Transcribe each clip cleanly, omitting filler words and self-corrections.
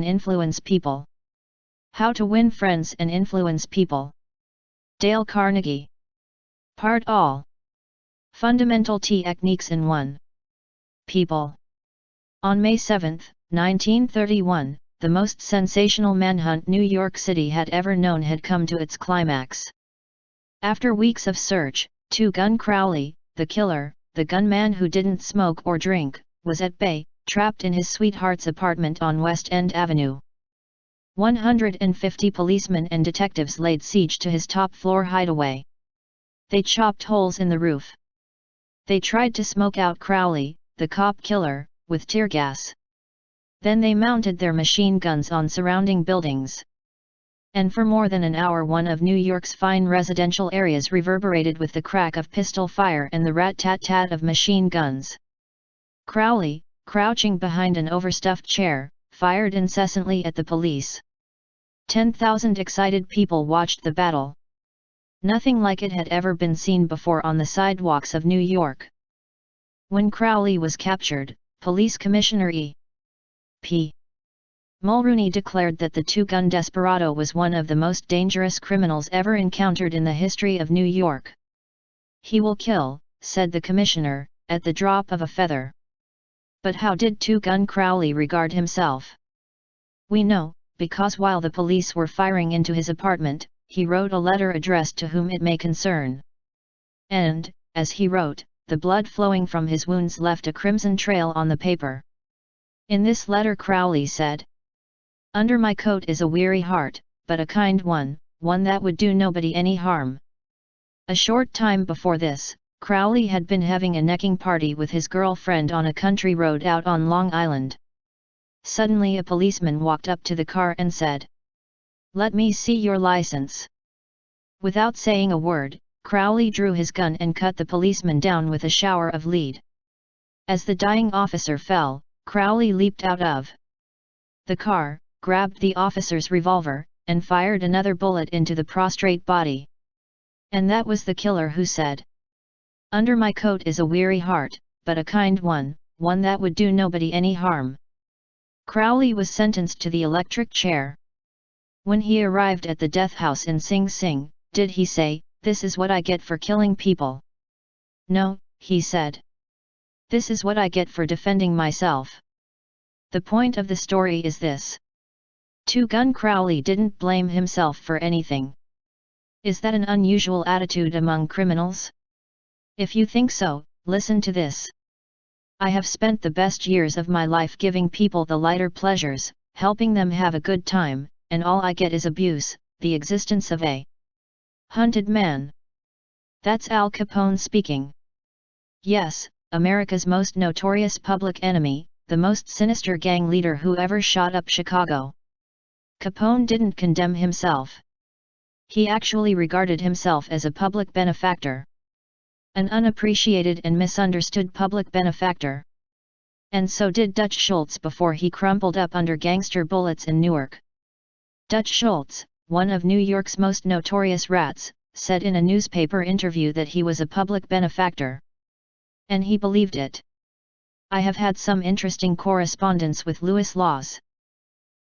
Influence people. How to win friends and influence people. Dale Carnegie. Part All. Fundamental techniques in 1. People. On May 7, 1931, the most sensational manhunt New York City had ever known had come to its climax. After weeks of search, Gun Crowley, the killer, the gunman who didn't smoke or drink, was at bay, trapped in his sweetheart's apartment on West End Avenue. 150 policemen and detectives laid siege to his top-floor hideaway. They chopped holes in the roof. They tried to smoke out Crowley, the cop killer, with tear gas. Then they mounted their machine guns on surrounding buildings. And for more than an hour one of New York's fine residential areas reverberated with the crack of pistol fire and the rat-tat-tat of machine guns. Crowley, crouching behind an overstuffed chair, fired incessantly at the police. 10,000 excited people watched the battle. Nothing like it had ever been seen before on the sidewalks of New York. When Crowley was captured, Police Commissioner E.P. Mulrooney declared that the two-gun desperado was one of the most dangerous criminals ever encountered in the history of New York. "He will kill," said the commissioner, "at the drop of a feather." But how did Gun Crowley regard himself? We know, because while the police were firing into his apartment, he wrote a letter addressed to whom it may concern. And, as he wrote, the blood flowing from his wounds left a crimson trail on the paper. In this letter Crowley said, "Under my coat is a weary heart, but a kind one, one that would do nobody any harm." A short time before this, Crowley had been having a necking party with his girlfriend on a country road out on Long Island. Suddenly a policeman walked up to the car and said, "Let me see your license." Without saying a word, Crowley drew his gun and cut the policeman down with a shower of lead. As the dying officer fell, Crowley leaped out of the car, grabbed the officer's revolver, and fired another bullet into the prostrate body. And that was the killer who said, "Under my coat is a weary heart, but a kind one, one that would do nobody any harm." Crowley was sentenced to the electric chair. When he arrived at the death house in Sing Sing, did he say, "This is what I get for killing people"? No, he said. "This is what I get for defending myself." The point of the story is this. Gun Crowley didn't blame himself for anything. Is that an unusual attitude among criminals? If you think so, listen to this. "I have spent the best years of my life giving people the lighter pleasures, helping them have a good time, and all I get is abuse, the existence of a hunted man." That's Al Capone speaking. Yes, America's most notorious public enemy, the most sinister gang leader who ever shot up Chicago. Capone didn't condemn himself. He actually regarded himself as a public benefactor. An unappreciated and misunderstood public benefactor. And so did Dutch Schultz before he crumpled up under gangster bullets in Newark. Dutch Schultz, one of New York's most notorious rats, said in a newspaper interview that he was a public benefactor. And he believed it. I have had some interesting correspondence with Louis Laws,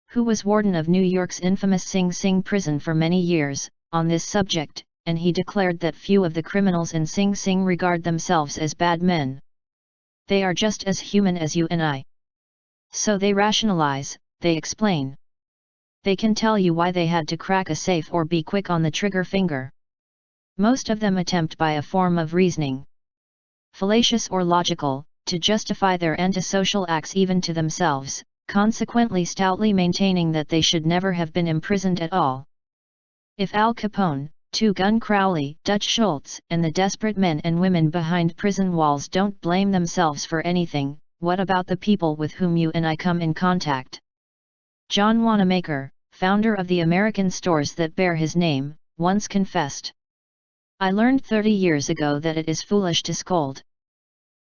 who was warden of New York's infamous Sing Sing prison for many years, on this subject, and he declared that few of the criminals in Sing Sing regard themselves as bad men. They are just as human as you and I. So they rationalize, they explain. They can tell you why they had to crack a safe or be quick on the trigger finger. Most of them attempt by a form of reasoning, fallacious or logical, to justify their antisocial acts even to themselves, consequently stoutly maintaining that they should never have been imprisoned at all. If Al Capone, Gun Crowley, Dutch Schultz, and the desperate men and women behind prison walls don't blame themselves for anything, what about the people with whom you and I come in contact? John Wanamaker, founder of the American stores that bear his name, once confessed, "I learned 30 years ago that it is foolish to scold.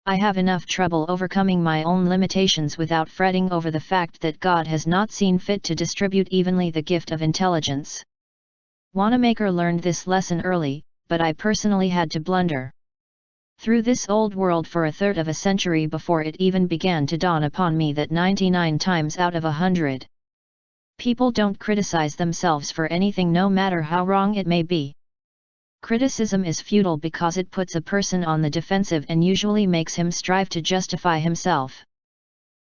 I have enough trouble overcoming my own limitations without fretting over the fact that God has not seen fit to distribute evenly the gift of intelligence." Wanamaker learned this lesson early, but I personally had to blunder through this old world for a third of a century before it even began to dawn upon me that 99 times out of 100, People don't criticize themselves for anything no matter how wrong it may be. Criticism is futile because it puts a person on the defensive and usually makes him strive to justify himself.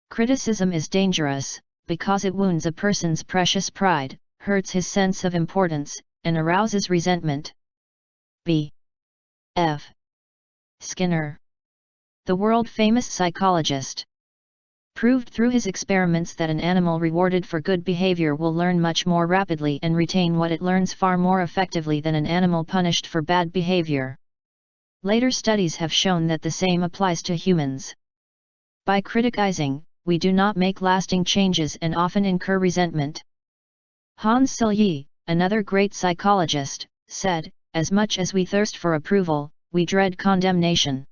Criticism is dangerous, because it wounds a person's precious pride, hurts his sense of importance, and arouses resentment. B. F. Skinner, the world-famous psychologist, proved through his experiments that an animal rewarded for good behavior will learn much more rapidly and retain what it learns far more effectively than an animal punished for bad behavior. Later studies have shown that the same applies to humans. By criticizing, we do not make lasting changes and often incur resentment. Hans Selye, another great psychologist, said, "As much as we thirst for approval, we dread condemnation."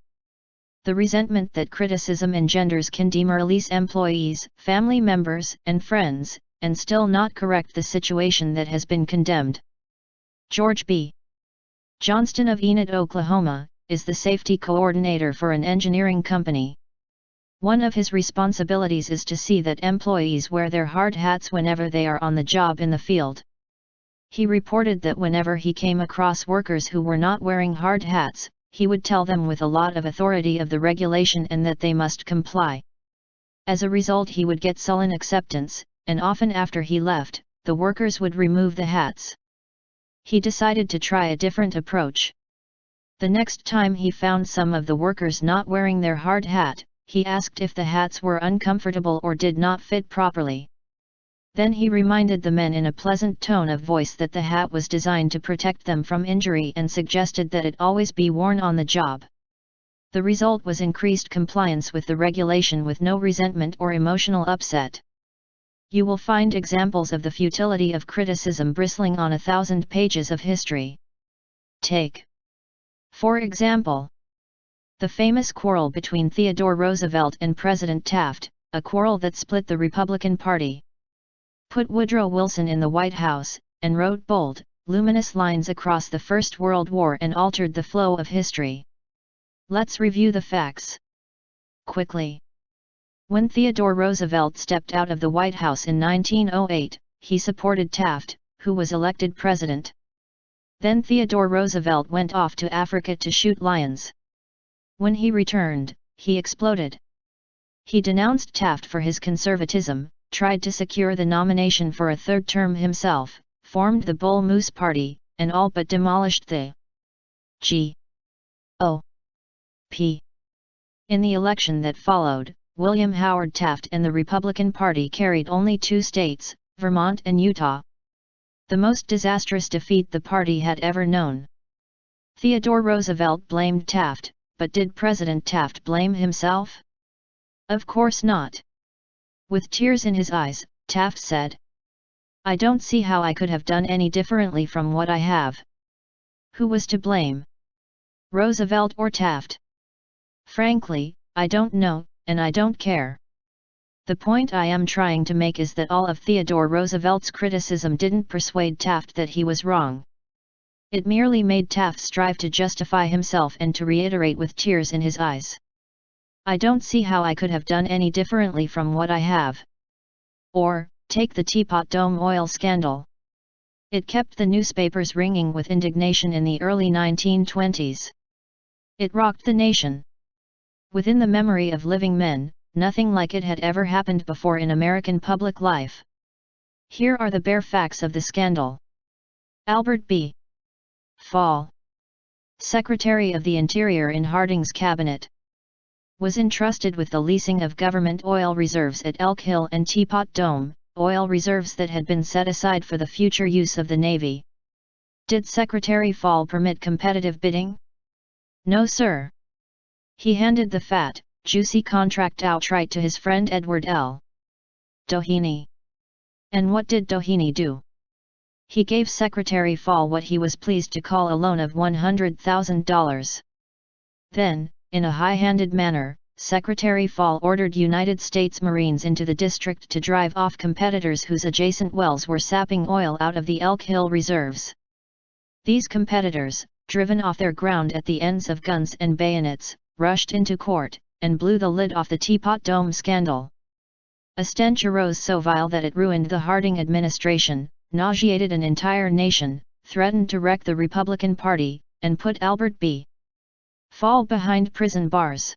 The resentment that criticism engenders can demoralize employees, family members, and friends, and still not correct the situation that has been condemned. George B. Johnston of Enid, Oklahoma, is the safety coordinator for an engineering company. One of his responsibilities is to see that employees wear their hard hats whenever they are on the job in the field. He reported that whenever he came across workers who were not wearing hard hats, he would tell them with a lot of authority of the regulation and that they must comply. As a result, he would get sullen acceptance, and often after he left, the workers would remove the hats. He decided to try a different approach. The next time he found some of the workers not wearing their hard hat, he asked if the hats were uncomfortable or did not fit properly. Then he reminded the men in a pleasant tone of voice that the hat was designed to protect them from injury and suggested that it always be worn on the job. The result was increased compliance with the regulation with no resentment or emotional upset. You will find examples of the futility of criticism bristling on 1,000 pages of history. Take, for example, the famous quarrel between Theodore Roosevelt and President Taft, a quarrel that split the Republican Party, put Woodrow Wilson in the White House, and wrote bold, luminous lines across the First World War and altered the flow of history. Let's review the facts quickly. When Theodore Roosevelt stepped out of the White House in 1908, he supported Taft, who was elected president. Then Theodore Roosevelt went off to Africa to shoot lions. When he returned, he exploded. He denounced Taft for his conservatism, tried to secure the nomination for a third term himself, formed the Bull Moose Party, and all but demolished the GOP. In the election that followed, William Howard Taft and the Republican Party carried only 2 states, Vermont and Utah. The most disastrous defeat the party had ever known. Theodore Roosevelt blamed Taft, but did President Taft blame himself? Of course not. With tears in his eyes, Taft said, "I don't see how I could have done any differently from what I have." Who was to blame? Roosevelt or Taft? Frankly, I don't know, and I don't care. The point I am trying to make is that all of Theodore Roosevelt's criticism didn't persuade Taft that he was wrong. It merely made Taft strive to justify himself and to reiterate with tears in his eyes, "I don't see how I could have done any differently from what I have." Or, take the Teapot Dome oil scandal. It kept the newspapers ringing with indignation in the early 1920s. It rocked the nation. Within the memory of living men, nothing like it had ever happened before in American public life. Here are the bare facts of the scandal. Albert B. Fall, Secretary of the Interior in Harding's cabinet, was entrusted with the leasing of government oil reserves at Elk Hill and Teapot Dome, oil reserves that had been set aside for the future use of the Navy. Did Secretary Fall permit competitive bidding? No sir. He handed the fat, juicy contract outright to his friend Edward L. Doheny. And what did Doheny do? He gave Secretary Fall what he was pleased to call a loan of $100,000. Then, in a high-handed manner, Secretary Fall ordered United States Marines into the district to drive off competitors whose adjacent wells were sapping oil out of the Elk Hill reserves. These competitors, driven off their ground at the ends of guns and bayonets, rushed into court, and blew the lid off the Teapot Dome scandal. A stench arose so vile that it ruined the Harding administration, nauseated an entire nation, threatened to wreck the Republican Party, and put Albert B. Fall behind prison bars.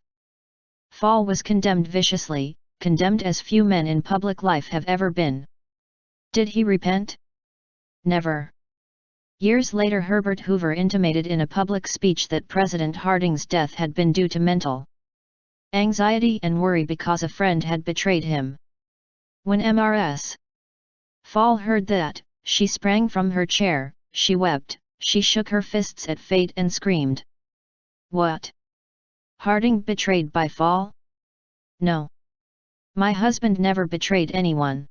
Fall was condemned viciously, condemned as few men in public life have ever been. Did he repent? Never. Years later Herbert Hoover intimated in a public speech that President Harding's death had been due to mental anxiety and worry because a friend had betrayed him. When Mrs. Fall heard that, she sprang from her chair, she wept, she shook her fists at fate and screamed. What? Harding betrayed by Fall? No. My husband never betrayed anyone.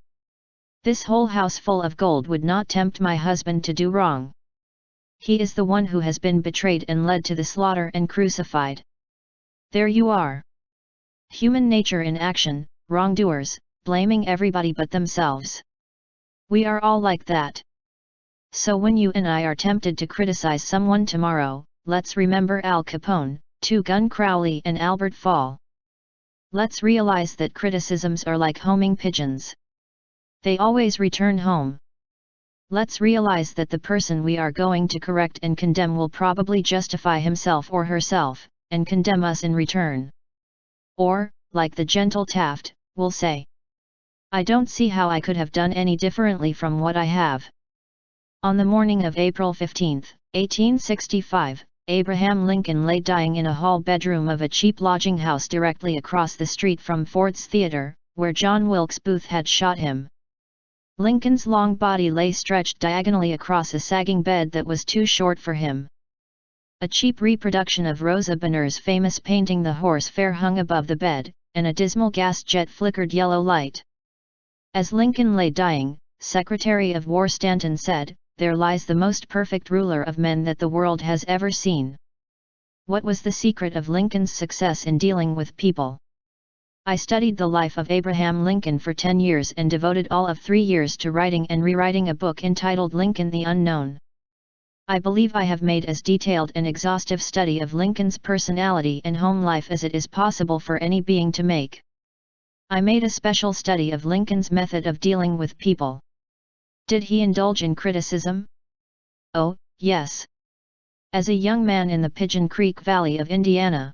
This whole house full of gold would not tempt my husband to do wrong. He is the one who has been betrayed and led to the slaughter and crucified. There you are. Human nature in action, wrongdoers, blaming everybody but themselves. We are all like that. So when you and I are tempted to criticize someone tomorrow, let's remember Al Capone, Gun Crowley and Albert Fall. Let's realize that criticisms are like homing pigeons. They always return home. Let's realize that the person we are going to correct and condemn will probably justify himself or herself, and condemn us in return. Or, like the gentle Taft, will say, I don't see how I could have done any differently from what I have. On the morning of April 15, 1865, Abraham Lincoln lay dying in a hall bedroom of a cheap lodging house directly across the street from Ford's Theater, where John Wilkes Booth had shot him. Lincoln's long body lay stretched diagonally across a sagging bed that was too short for him. A cheap reproduction of Rosa Bonheur's famous painting The Horse Fair hung above the bed, and a dismal gas jet flickered yellow light. As Lincoln lay dying, Secretary of War Stanton said, "There lies the most perfect ruler of men that the world has ever seen." What was the secret of Lincoln's success in dealing with people? I studied the life of Abraham Lincoln for 10 years and devoted all of 3 years to writing and rewriting a book entitled Lincoln the Unknown. I believe I have made as detailed and exhaustive study of Lincoln's personality and home life as it is possible for any being to make. I made a special study of Lincoln's method of dealing with people. Did he indulge in criticism? Oh, yes. As a young man in the Pigeon Creek Valley of Indiana,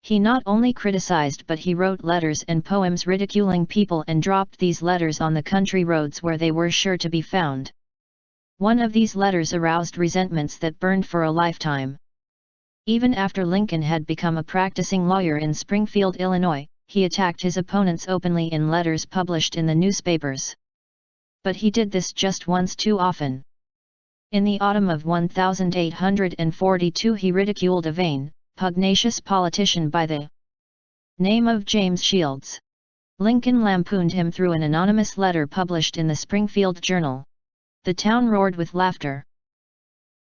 he not only criticized but he wrote letters and poems ridiculing people and dropped these letters on the country roads where they were sure to be found. One of these letters aroused resentments that burned for a lifetime. Even after Lincoln had become a practicing lawyer in Springfield, Illinois, he attacked his opponents openly in letters published in the newspapers. But he did this just once too often. In the autumn of 1842 he ridiculed a vain, pugnacious politician by the name of James Shields. Lincoln lampooned him through an anonymous letter published in the Springfield Journal. The town roared with laughter.